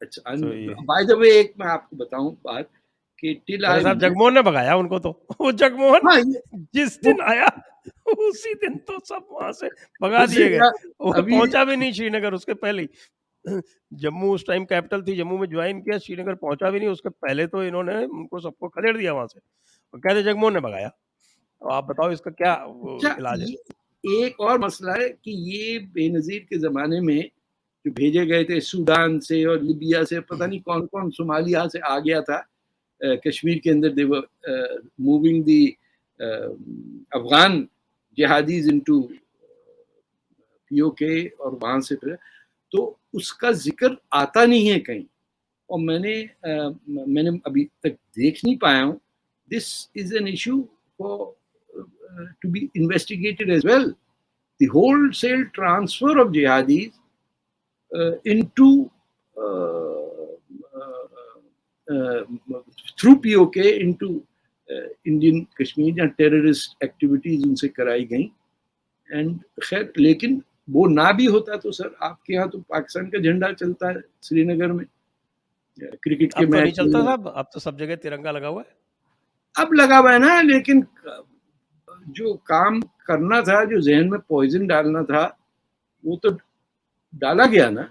اچھا تو یہ بائی دا وے ایک میں آپ کو بتاؤں بات کہ ٹل میرے صاحب جگموہن نے بھگایا ان کو، تو وہ جگموہن ہاں جس دن آیا اسی دن تو سب وہاں سے بھگا دیے گئے، وہ ابھی پہنچا بھی نہیں شری نگر، اس کے پہلے ہی جموں اس ٹائم کیپٹل تھی، جموں میں جوائن کیا، شری نگر پہنچا بھی نہیں، اس کے پہلے تو انہوں نے ان کو سب کو کھدیڑ دیا وہاں سے، اور کہتے جگموہن نے بھگایا. تو آپ بتاؤ اس کا کیا علاج ہے؟ ایک اور مسئلہ ہے کہ یہ بے نظیر کے زمانے میں جو بھیجے گئے تھے سوڈان سے اور لیبیا سے، پتہ نہیں کون کون، صومالیہ سے آ گیا تھا کشمیر کے اندر، they were moving the Afghan jihadis into POK اور وہاں سے پھر، تو اس کا ذکر آتا نہیں ہے کہیں، اور میں نے ابھی تک دیکھ نہیں پایا ہوں. This is an issue for to be investigated as well. The wholesale transfer of jihadis into through POK into Indian Kashmir and terrorist activities ان سے کرائی گئیں. اینڈ خیر لیکن وہ نہ بھی ہوتا تو سر آپ کے یہاں تو پاکستان کا جھنڈا چلتا ہے سری نگر میں کرکٹ کے اب تو نہیں میچ چلتا میں، صاحب، اب تو سب جگہ ترنگا لگا ہوا ہے. اب لگا ہوا ہے نا، لیکن جو کام کرنا تھا، جو ذہن میں پوائزن ڈالنا تھا، وہ تو ڈالا گیا نا.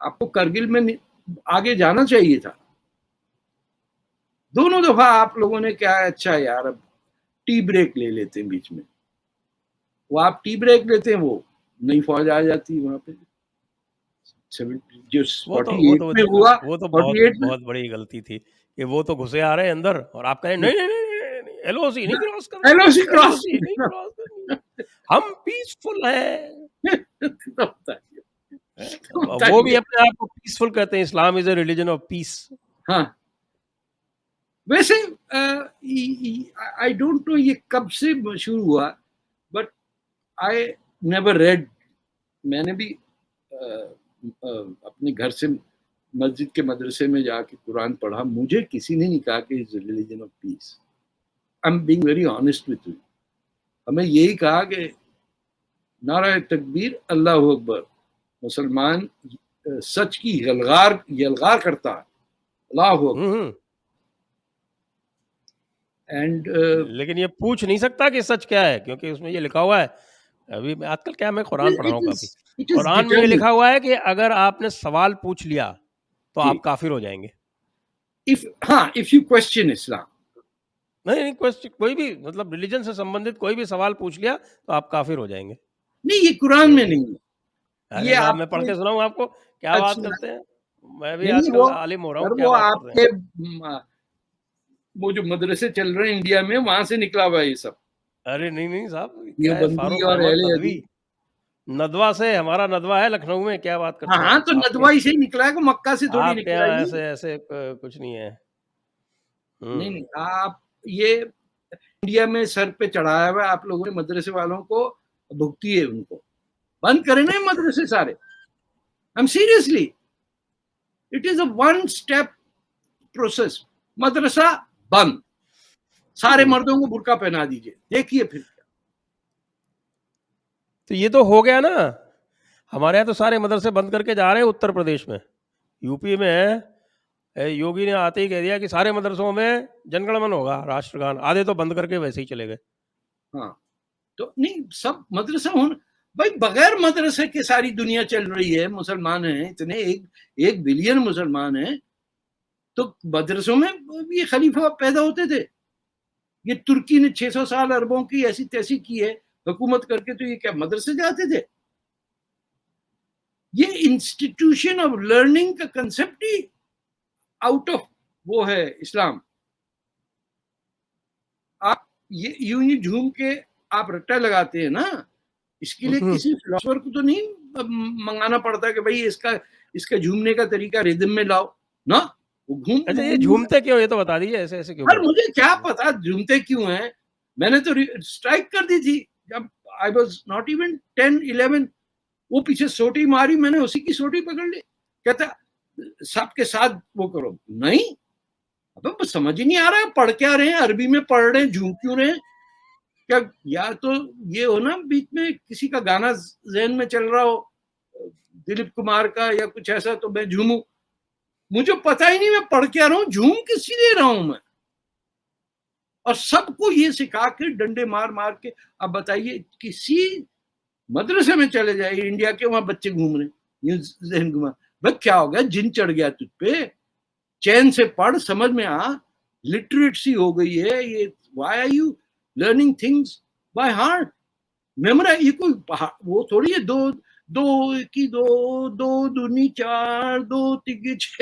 آپ کو کرگل میں آگے جانا چاہیے تھا. دونوں دفعہ آپ لوگوں نے کیا ہے، اچھا یار اب ٹی بریک لے لیتے ہیں بیچ میں، وہ آپ ٹی بریک لیتے ہیں، وہ نئی فوج آ جاتی وہاں پہ. جو 48 میں ہوا، وہ تو 48 میں بہت بڑی غلطی تھی کہ وہ تو گھسے آ رہے ہیں اندر، اور آپ کہیں نہیں LOC نہیں کراس کرنا، LOC کراس LOC نہیں کراس کرنی، ہم پیسفل ہیں. وہ بھی اپنے آپ کو پیسفل کہتے ہیں، اسلام از اے ریلیجن آف پیس. ہاں ویسے آئی ڈونٹ نو یہ کب سے شروع ہوا، بٹ آئی نیور ریڈ. میں نے بھی اپنے گھر سے مسجد کے مدرسے میں جا کے قرآن پڑھا، مجھے کسی نے نہیں کہا کہ it's religion of peace. I am being very honest with you. ہمیں یہی کہا کہ نعرہ تکبیر اللہ اکبر، مسلمان سچ کی یلغار کرتا ہے، اللہ اکبر. اینڈ لیکن یہ پوچھ نہیں سکتا کہ سچ کیا ہے، کیونکہ اس میں یہ لکھا ہوا ہے. ابھی آج کل کیا میں قرآن پڑھ رہا ہوں کافی، قرآن میں یہ لکھا ہوا ہے کہ اگر آپ نے سوال پوچھ لیا تو آپ کافر ہو جائیں گے. ہاں اف یو کوسچن اسلام، نہیں کوئی بھی مطلب ریلیجن سے سمبندھت کوئی بھی سوال پوچھ لیا تو آپ کافر ہو جائیں گے. نہیں یہ قرآن میں نہیں ہے. ارے صاحب میں پڑھ کے سناؤں آپ کو، کیا بات کرتے ہیں، میں بھی آج نہیں کل عالم ہو رہا ہوں، کیا وہ بات کر آپ رہے کے ہیں. وہ جو مدرسے چل رہے ہیں انڈیا میں، وہاں سے نکلا ہوا یہ سب. ارے نہیں صاحب، یہ کیا ہے، بندی فاروق اور احمد اہل ندوی، حدیث. ندوہ سے، ہمارا ندوہ ہے لکھنؤ میں، کیا بات کرتے ہیں ہاں آپ. تو ندوہ ہی سے ہی نکلا ہے، کو مکہ سے تھوڑی آپ کے نکلا یہاں ہے. ایسے کچھ نہیں ہے. نہیں آپ یہ انڈیا میں سر پہ چڑھایا ہوا آپ لوگوں نے مدرسے والوں کو، بھگتی ہے ان کو. بند کریں نا مدرسے سارے. I'm seriously, it is a one step process. مدرسہ بند، سارے مردوں کو برقع پہنا دیجئے، دیکھیے پھر کیا. تو یہ تو ہو گیا نا، ہمارے یہاں تو سارے مدرسے بند کر کے جا رہے ہیں. اتر پردیش میں، یوپی میں یوگی نے آتے ہی کہہ دیا کہ سارے مدرسوں میں جن گن من ہوگا، راشٹر گان، آدھے تو بند کر کے ویسے ہی چلے گئے. ہاں تو نہیں سب مدرسہ ہونا بھائی، بغیر مدرسے کے ساری دنیا چل رہی ہے. مسلمان ہیں اتنے، 1 بلین مسلمان ہیں، تو مدرسوں میں یہ خلیفہ پیدا ہوتے تھے. یہ ترکی نے 600 سال عربوں کی ایسی تیسی کی ہے حکومت کر کے، تو یہ کیا مدرسے جاتے تھے؟ یہ انسٹیٹیوشن آف لرننگ کا کنسپٹ ہی آؤٹ آف وہ ہے اسلام. آپ یہ یوں ہی جھوم کے آپ رٹا لگاتے ہیں نا، اس کے لیے کسی فلاسفر کو تو نہیں منگانا پڑتا کہ بھائی اس کا جھومنے کا طریقہ ریدم میں لاؤ نا. وہ اچھا یہ جھومتے کیوں، یہ تو بتا دیجیے، ایسے کیوں کرتے ہیں؟ مجھے کیا پتا جھومتے کیوں ہیں. میں نے تو اسٹرائک کر دی تھی جب I was not even 10, 11. وہ پیچھے سوٹی ماری، میں نے اسی کی سوٹی پکڑ لی. کہتا سب کے ساتھ وہ کرو. نہیں اب سمجھ ہی نہیں آ رہا ہے، پڑھ کیا رہے ہیں، عربی میں پڑھ رہے ہیں، جھوم کیوں رہے ہیں کیا؟ یا تو یہ ہو نا بیچ میں کسی کا گانا ذہن میں چل رہا ہو، دلیپ کمار کا یا کچھ ایسا، تو میں جھوموں. مجھے پتا ہی نہیں میں پڑھ کیا رہا ہوں, جھوم کس لیے رہا ہوں میں, اور سب کو یہ سکھا کے ڈنڈے مار مار کے. اب بتائیے کسی مدرسے میں چلے جائے انڈیا کے, وہاں بچے گھوم رہے ہیں, ذہن گھما, بھائی کیا ہو گیا, جن چڑھ گیا تجھ پہ, چین سے پڑھ, سمجھ میں آ, لٹریسی ہو گئی ہے یہ. Why are you learning things by heart? Memorize, یہ کوئی وہ تھوڑی ہے دو کی دو, دو دونی چار, دو تیگے چھ,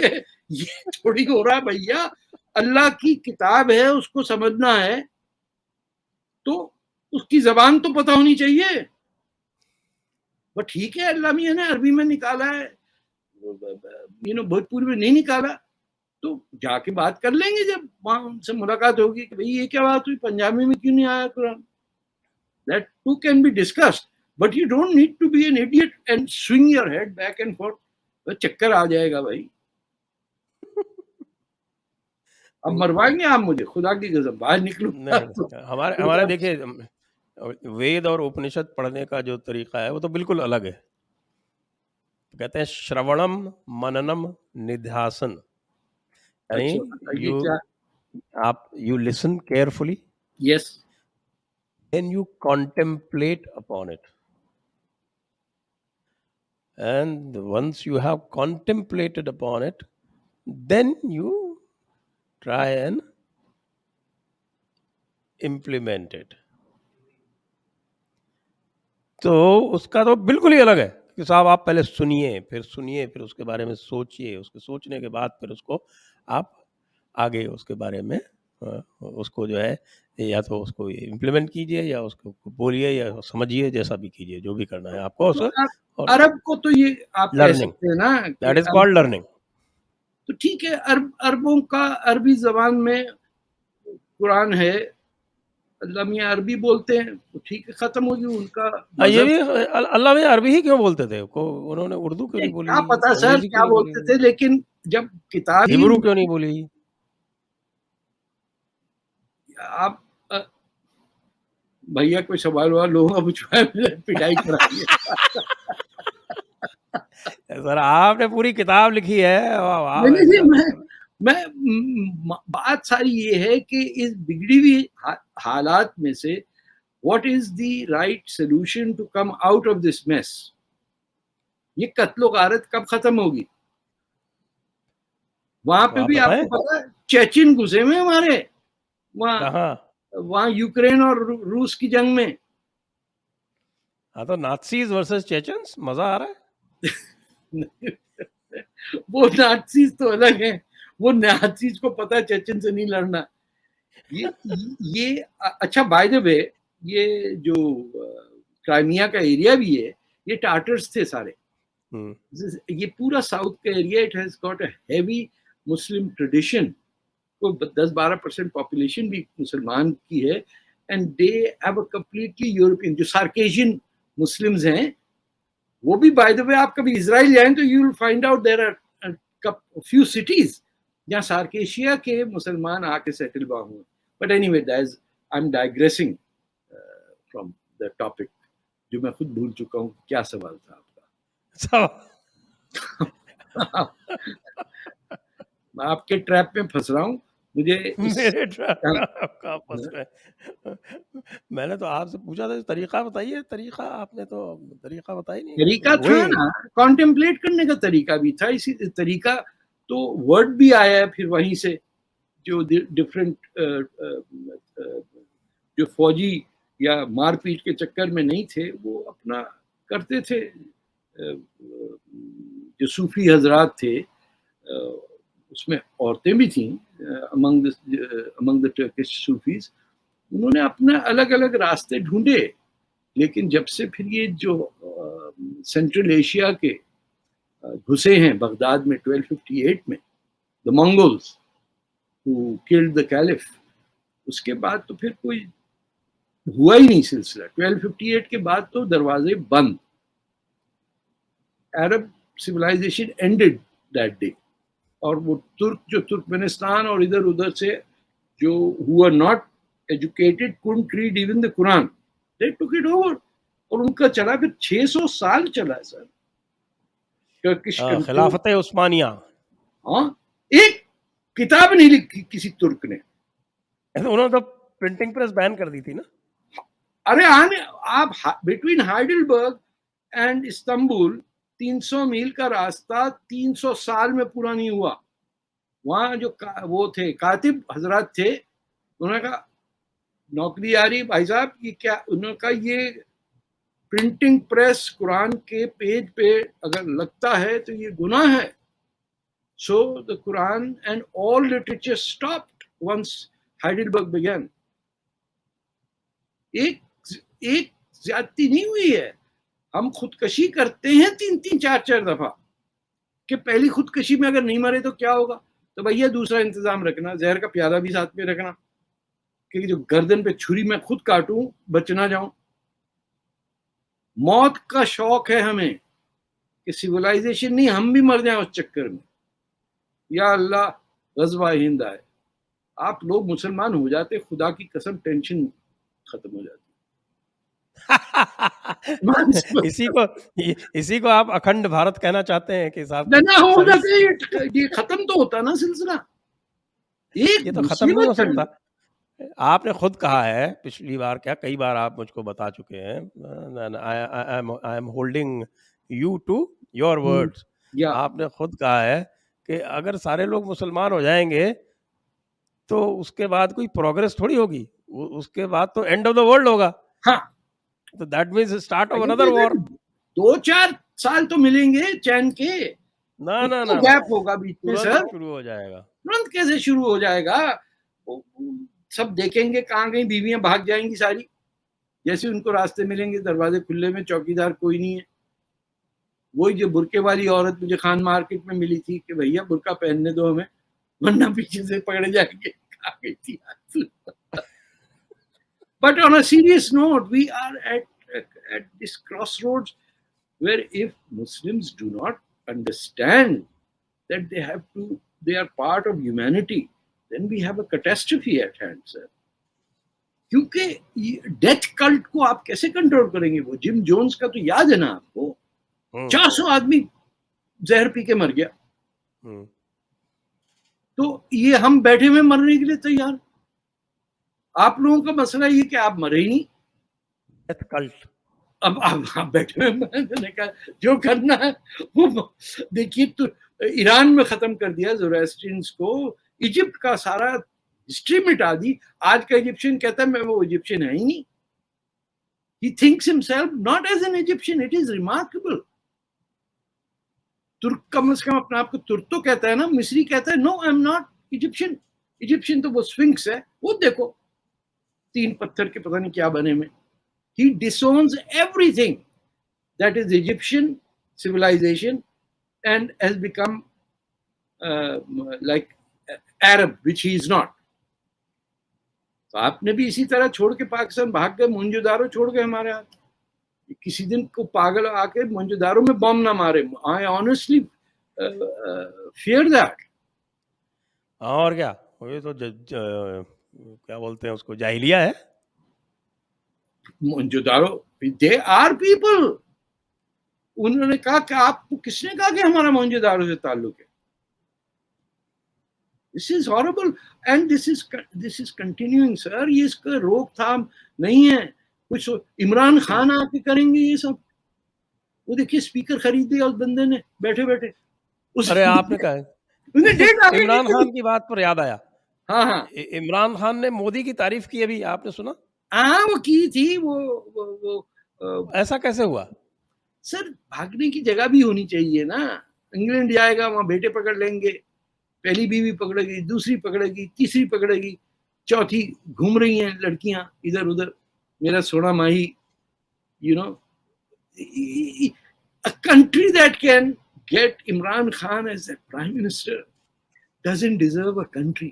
یہ تھوڑی ہو رہا بھیا. اللہ کی کتاب ہے, اس کو سمجھنا ہے تو اس کی زبان تو پتہ ہونی چاہیے. بٹ ٹھیک ہے, اللہ میاں نے عربی میں نکالا ہے, بھوجپوری میں نہیں نکالا, تو جا کے بات کر لیں گے جب وہاں ان سے ملاقات ہوگی کہ بھئی یہ کیا بات ہوئی, پنجابی میں کیوں نہیں آیا قرآن. That too can be discussed, but you don't need to be an idiot and swing your head back and forth. چکر آ جائے گا بھائی. اب مروائیں گے آپ مجھے, خدا کی قسم باہر نکلوں. ہمارے دیکھیے وید اور اپنشد پڑھنے کا جو طریقہ ہے وہ تو بالکل الگ ہے. کہتے ہیں شرونم مننم ندھاسن, یعنی you listen carefully, yes, then you contemplate upon it, and once you have contemplated upon it, then you try and implement it. تو اس کا تو بالکل ہی الگ ہے کہ صاحب آپ پہلے سنیے, پھر اس کے بارے میں سوچیے, اس کے سوچنے کے بعد پھر اس کو آپ آگے اس کے بارے میں اس کو جو ہے یا تو اس کو امپلیمنٹ کیجئے یا اس کو بولیے یا سمجھیے, جیسا بھی کیجئے, جو بھی کرنا ہے آپ کو. عرب کو تو یہ آپ کہہ سکتے ہیں نا, دیٹ از کالڈ لرننگ. تو ٹھیک ہے, عربوں کا عربی زبان میں قرآن ہے, اللہ میاں عربی بولتے ہیں, تو ٹھیک ہے, ختم ہوگی ان کا. یہ بھی اللہ میں عربی ہی کیوں بولتے تھے, انہوں نے اردو کیوں نہیں بولی, کیا پتا سر کیا بولتے تھے, لیکن جب کتاب ہبرو کیوں نہیں بولی. آپ بھیا کوئی سوال وال لوگوں کا پٹائی کرائیے. سر آپ نے پوری کتاب لکھی ہے. میں بات ساری یہ ہے کہ اس بگڑی ہوئی حالات میں سے what is the right solution to come out of this mess. یہ قتل و غارت کب ختم ہوگی؟ وہاں پہ بھی آپ کو پتا ہے چیچن گھسے ہوئے ہمارے وہاں یوکرین اور روس کی جنگ میں. ہاں تو نازیز ورسز چیچنز, مزہ آ رہا ہے. وہ نازیز تو الگ ہیں, وہ نازیز کو پتا چیچن سے نہیں لڑنا. یہ اچھا بائی دا وے, یہ جو کرائمیا کا ایریا بھی ہے, یہ ٹارٹرز تھے سارے. یہ پورا ساؤتھ کا area, it has got a heavy Muslim tradition, کو 10-12% پاپولیشن بھی مسلمان کی ہے, and they have a completely European. جو سارکیشین مسلمز ہیں وہ بھی بائی دا وے, آپ کبھی اسرائیل جائیں تو you will find out there are few cities جہاں سارکیشیا کے مسلمان آ کے سیٹل ہوا ہوئے. But anyway I'm digressing from the topic, جو میں خود بھول چکا ہوں. کیا سوال تھا آپ کا؟ میں آپ کے ٹریپ میں پھنس رہا ہوں. مجھے میں نے تو آپ سے پوچھا تھا طریقہ بتائیے, طریقہ آپ نے تو طریقہ بتائی نہیں. طریقہ تھا نا, کانٹمپلیٹ کرنے کا طریقہ بھی تھا. اسی طریقہ تو ورڈ بھی آیا ہے پھر وہیں سے, جو ڈفرینٹ جو فوجی یا مار پیٹ کے چکر میں نہیں تھے, وہ اپنا کرتے تھے. جو صوفی حضرات تھے اس میں عورتیں بھی تھیں, among the Turkish صوفیز, انہوں نے اپنے الگ الگ راستے ڈھونڈے. لیکن جب سے پھر یہ جو سینٹرل ایشیا کے گھسے ہیں بغداد میں 1258 میں, the Mongols who killed the Caliph, اس کے بعد تو پھر کوئی ہوا ہی نہیں سلسلہ. 1258 کے بعد تو دروازے بند. عرب civilization ended that day. اور وہ ترک جو ترکمنستان اور ادھر ادھر سے جو who are not educated couldn't read even the Quran, they took it over. اور ان کا چلا پھر 600 سال چلا سر. خلافت عثمانیہ. ہاں ایک کتاب نہیں لکھی کسی ترک نے. انہوں نے تو پرنٹنگ پریس بین کر دی تھی نا. ارے آپ بٹوین ہائیڈلبرگ اینڈ استنبول 300 میل کا راستہ 300 سال میں پورا نہیں ہوا. وہاں جو وہ تھے کاتب حضرات تھے, انہوں نے کہا نوکری آ رہی بھائی صاحب, یہ کیا, انہوں نے کہا یہ پرنٹنگ پریس قرآن کے پیج پہ اگر لگتا ہے تو یہ گناہ ہے. So the Quran and all literature stopped once Heidelberg began. ایک زیادتی نہیں ہوئی ہے. ہم خودکشی کرتے ہیں 3-4 دفعہ کہ پہلی خودکشی میں اگر نہیں مرے تو کیا ہوگا, تو بھیا دوسرا انتظام رکھنا, زہر کا پیالہ بھی ساتھ میں رکھنا کہ جو گردن پہ چھری میں خود کاٹوں بچ نہ جاؤں. موت کا شوق ہے ہمیں کہ سیولائزیشن نہیں, ہم بھی مر جائیں اس چکر میں. یا اللہ غزوہ ہند آئے, آپ لوگ مسلمان ہو جاتے, خدا کی قسم ٹینشن ختم ہو جاتی. اسی کو آپ اکھنڈ بھارت کہنا چاہتے ہیں کہ صاحب ہو جاتے, یہ ختم تو ہوتا نا سلسلہ. یہ تو ختم نہیں ہو سکتا. آپ نے خود کہا ہے پچھلی بار, کیا کئی بار آپ مجھ کو بتا چکے ہیں, I am holding you to your words. آپ نے خود کہا ہے کہ اگر سارے لوگ مسلمان ہو جائیں گے تو اس کے بعد کوئی پروگرس تھوڑی ہوگی, اس کے بعد تو اینڈ آف دا ورلڈ ہوگا. ہاں, تو that means start of another war. 2-4 سال تو ملیں گے چین کے, نہ گیپ ہوگا بیچ میں سر. شروع ہو جائے گا. ترنت کیسے شروع ہو جائے گا؟ سب دیکھیں گے کہاں گئی, بیویاں بھاگ جائیں گی ساری, جیسے ان کو راستے ملیں گے دروازے کھلے میں, چوکیدار کوئی نہیں ہے. وہی جو برقعے والی عورت مجھے خان مارکیٹ میں ملی تھی کہ بھیا برقع پہننے دو ہمیں ورنہ پیچھے سے پکڑے جائیں گے, آ گئی تھی. But on a serious note, we are at this crossroads where if Muslims do not understand that they are part of humanity, then we have a catastrophe at hand, sir. کیونکہ ڈیتھ کلٹ کو آپ کیسے control کریں گے؟ وہ جم Jones کا تو یاد ہے نا آپ کو, 400 آدمی زہر پی کے مر گیا. تو یہ ہم بیٹھے ہوئے مرنے کے لیے تیار. آپ لوگوں کا مسئلہ یہ کہ آپ مرے ہی نہیں. Death cult. اب آپ بیٹھے ہوئے جو کرنا ہے وہ دیکھیے. تو ایران میں ختم کر دیا زوراسٹرینز کو, ایجپٹ کا سارا ہسٹری مٹا دی. آج کا ایجپشین کہتا ہے میں وہ ایجپشین ہے ہی نہیں. He thinks himself not as an Egyptian. It is remarkable. ترک کم از کم اپنے آپ کو ترک تو کہتا ہے نا, مصری کہتا ہے no I'm not Egyptian. Egyptian تو وہ سفنکس ہے, وہ دیکھو 3 پتھر کے پتہ نہیں کیا بنے میں. He disowns everything that is Egyptian civilization and has become like Arab, which he is not. تو آپ نے بھی اسی طرح چھوڑ کے پاکستان بھاگ گئے, مونجو دارو چھوڑ گئے ہمارے ہاتھ. کسی دن کو پاگل آ کے مونجو دارو میں بم نہ مارے. I honestly fear that. اور کیا, یہ تو کیا بولتے ہیں اس کو, جاہلیہ ہے. مونجو دارو they are people. انہوں نے کہا کہ آپ کو کس نے کہا کہ ہمارا مونجو دارو سے تعلق ہے؟ This is horrible and this is continuing, sir. یہ اس کا روک تھام نہیں ہے. کچھ عمران خان آ کے کریں گے یہ سب. وہ دیکھیے اسپیکر خرید دیا اس بندے نے بیٹھے بیٹھے. ارے آپ نے کہا عمران خان کی بات پر یاد آیا. ہاں, عمران خان نے مودی کی تعریف کی, ابھی آپ نے سنا؟ ہاں وہ کی تھی. وہ ایسا کیسے ہوا؟ سر بھاگنے کی جگہ بھی ہونی چاہیے نا. انگلینڈ جائے گا, وہاں بیٹے پکڑ لیں گے, پہلی بیوی پکڑے گی, دوسری پکڑے گی, تیسری پکڑے گی, چوتھی گھوم رہی ہیں لڑکیاں ادھر ادھر. میرا سونا ماہی, you know, a country that can get Imran Khan as a prime minister doesn't deserve a country.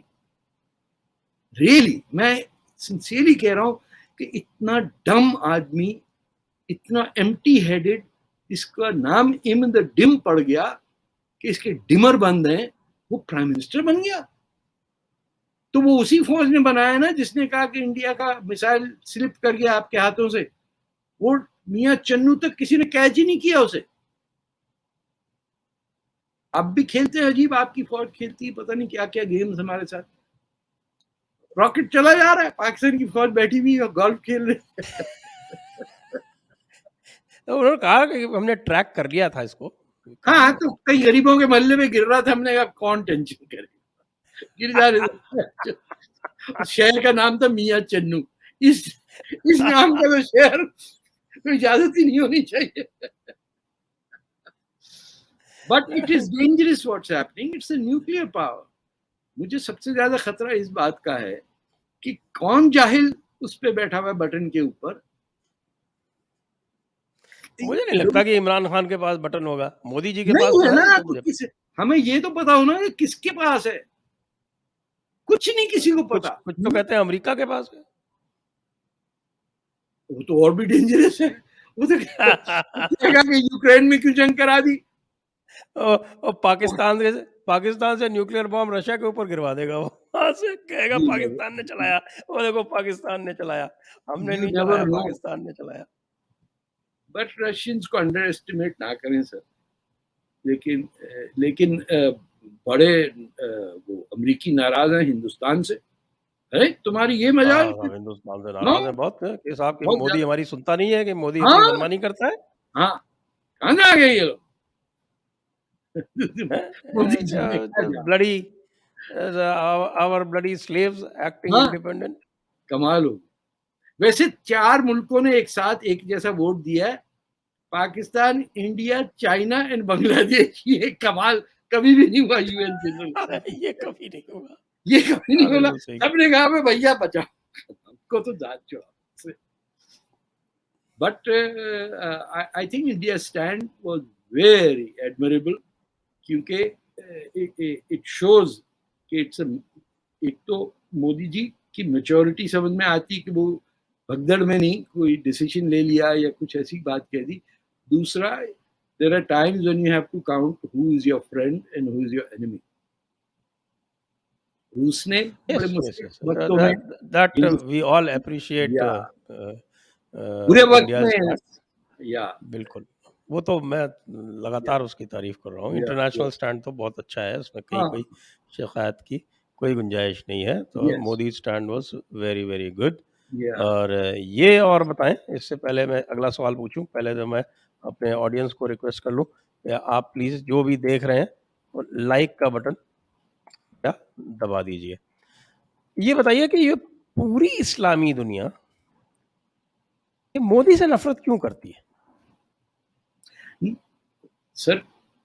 Really, میں sincerely کہہ رہا ہوں کہ اتنا ڈم آدمی, اتنا empty headed, اس کا نام ام دا ڈم پڑ گیا کہ اس کے ڈمر بند ہیں, وہ پرائم منسٹر بن گیا. تو وہ اسی فوج نے بنایا نا جس نے کہا کہ انڈیا کا میسائل سلپ کر گیا آپ کے ہاتھوں سے. وہ میاں چنو تک کسی نے کیچ ہی نہیں کیا اسے. اب بھی کھیلتے ہیں عجیب, آپ کی فوج کھیلتی ہے پتہ نہیں کیا کیا گیمز ہمارے ساتھ. راکٹ چلا جا رہا ہے, پاکستان کی فوج بیٹھی ہوئی اور گولف کھیل رہے. تو انہوں نے کہا کہ ہم نے ٹریک کر لیا تھا اس کو. ہاں تو کئی غریبوں کے محلے میں گر رہا تھا, ہم نے کہا کون ٹینشن کرے, گر جانے دو. شہر کا نام تھا میاں چنو, اس نام کا تو شہر کوئی اجازت ہی نہیں ہونی چاہیے. But it is dangerous what's happening, it's a nuclear power. مجھے سب سے زیادہ خطرہ اس بات کا ہے کہ کون جاہل اس پہ بیٹھا ہوا ہے بٹن کے اوپر. مجھے نہیں لگتا کہ عمران خان کے پاس بٹن ہوگا, مودی جی کے پاس نہیں تو ہے ہے. نا, تو تو مجھے ہمیں یہ تو پتا ہونا کہ کس کے پاس ہے, کچھ نہیں کسی کو کچھ پتا. تو کہتے ہیں امریکہ کے پاس ہے. وہ تو اور بھی ڈینجرس ہے, وہ تو کہے گا کہ یوکرین میں کیوں جنگ کرا دی. اور پاکستان سے نیوکلیئر بم رشیا کے اوپر گروا دے گا, وہ وہاں سے کہے گا پاکستان نے چلایا, وہ دیکھو پاکستان نے چلایا, ہم نے نہیں چلایا, پاکستان نے چلایا. بٹ رشینز کو انڈر ایسٹیمیٹ نہ کریں سر. لیکن بڑے وہ امریکی ناراض ہیں ہندوستان سے. ارے تمہاری یہ مجال, ہندوستان سے ناراض ہیں بہت کہ صاحب کہ مودی ہماری سنتا نہیں ہے, کہ مودی ہاں اپنی منمانی کرتا ہے. ہاں کہاں جا گئے یہ لوگ. مودی جی نے bloody our bloody slaves acting ہاں independent. کمال ہو. ویسے 4 ملکوں نے ایک ساتھ ایک جیسا ووٹ دیا ہے, پاکستان, انڈیا, چائنا اینڈ بنگلہ دیش. یہ کمال کبھی بھی نہیں ہوا یو این جنرل. یہ کبھی نہیں ہوگا, یہ کبھی نہیں ہونا. بالکل صحیح. سب نے کہا میں بھیا بچاؤ کو تو جان چھوڑا. But I think India stand was very admirable, کیونکہ اٹ شوز کہ ایک تو مودی جی کی میچورٹی سمجھ میں آتی کہ وہ بھگدڑ میں نہیں کوئی ڈیسیشن لے لیا یا کچھ ایسی بات کہہ دی. دوسرا, there are times when you have to count who is your friend and who is your enemy. روس نے بڑے مشکل وقتوں میں, that we all appreciate برے وقت India's میں, stand. بالکل, وہ تو میں لگاتار اس کی تعریف کر رہا ہوں. انٹرنیشنل سٹینڈ تو بہت اچھا ہے, اس میں کہیں کوئی شکایت کی کوئی گنجائش نہیں ہے. تو Modi stand was very very good. اور یہ, اور بتائیں اس سے پہلے میں اگلا سوال پوچھوں, پہلے تو میں اپنے آڈینس کو ریکویسٹ کر لوں کہ آپ پلیز جو بھی دیکھ رہے ہیں لائک کا بٹن کیا دبا دیجئے. یہ بتائیے کہ یہ پوری اسلامی دنیا مودی سے نفرت کیوں کرتی ہے؟ سر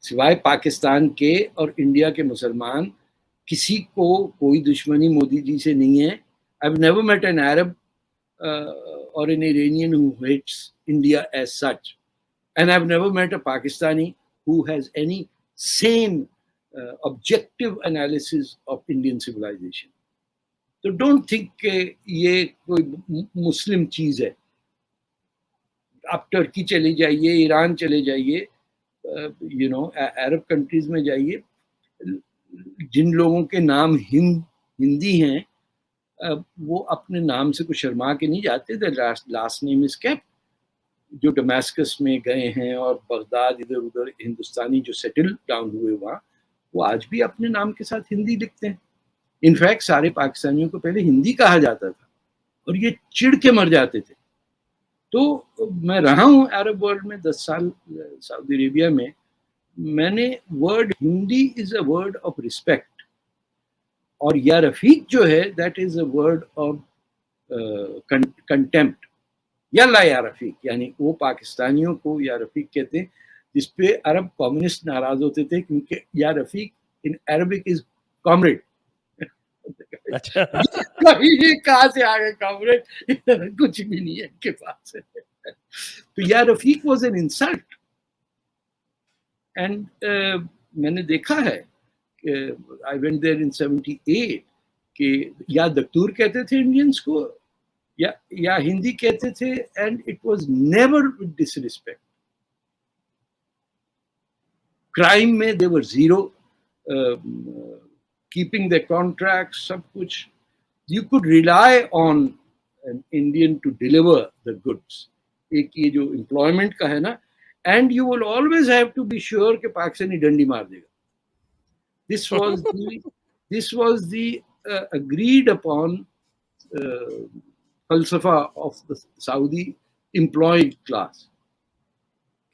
سوائے پاکستان کے اور انڈیا کے مسلمان کسی کو کوئی دشمنی مودی جی سے نہیں ہے. I've never met an Arab or an Iranian who hates India as such, and I've never met a Pakistani who has any sane objective analysis of Indian civilization. So don't think کہ یہ کوئی مسلم چیز ہے. آپ Turkey چلے جائیے, ایران چلے جائیے, عرب کنٹریز میں جائیے, جن لوگوں کے نام ہندی ہیں وہ اپنے نام سے کچھ شرما کے نہیں جاتے. Last name is keep. جو ڈمیسکس میں گئے ہیں اور بغداد ادھر ادھر ہندوستانی جو سیٹل ڈاؤن ہوئے وہاں, وہ آج بھی اپنے نام کے ساتھ ہندی لکھتے ہیں. انفیکٹ سارے پاکستانیوں کو پہلے ہندی کہا جاتا تھا اور یہ چڑ کے مر جاتے تھے. تو میں رہا ہوں عرب ورلڈ میں 10 سال سعودی عربیہ میں. میں نے word Hindi is a word of respect, اور یا رفیق جو ہے that is a word of contempt. یلا یا رفیق, یعنی وہ پاکستانیوں کو یا رفیق کہتے ہیں, جس پہ عرب کمیونسٹ ناراض ہوتے تھے کیونکہ یا رفیق ان عربک از کامریڈ. یہ کہاں سے آ گئے کامریڈ, کچھ بھی نہیں ہے ان کے پاس. تو یا رفیق واز این انسلٹ. اینڈ میں نے دیکھا ہے کہ آئی وینٹ دیر ان 78 کہ یا دکتور کہتے تھے انڈینس کو, یا ہندی کہتے تھے, and it was never with disrespect. Crime میں they were zero, keeping the contract, سب کچھ. You could rely on an Indian to deliver the goods. ایک یہ جو employment کا ہے نا, and you will always have to be sure کہ پاکستانی ڈنڈی مار دے گا. This was the agreed upon falsafa of the Saudi employed class.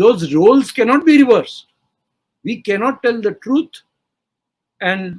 Those roles cannot be reversed. We cannot tell the truth. And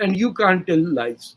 And you can't tell lies.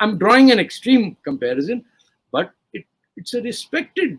I'm drawing an extreme comparison, but it's a respected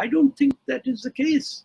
I don't think that is the case.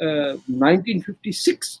1956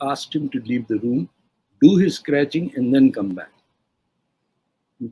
asked him to leave the room, do his scratching and then come back.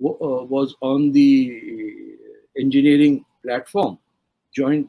was on the engineering platform. Joint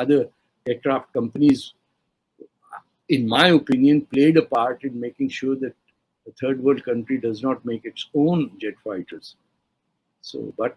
other aircraft companies, in my opinion, played a part in making sure that a third world country does not make its own jet fighters. So, but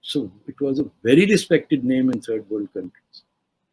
so it was a very respected name in third world countries.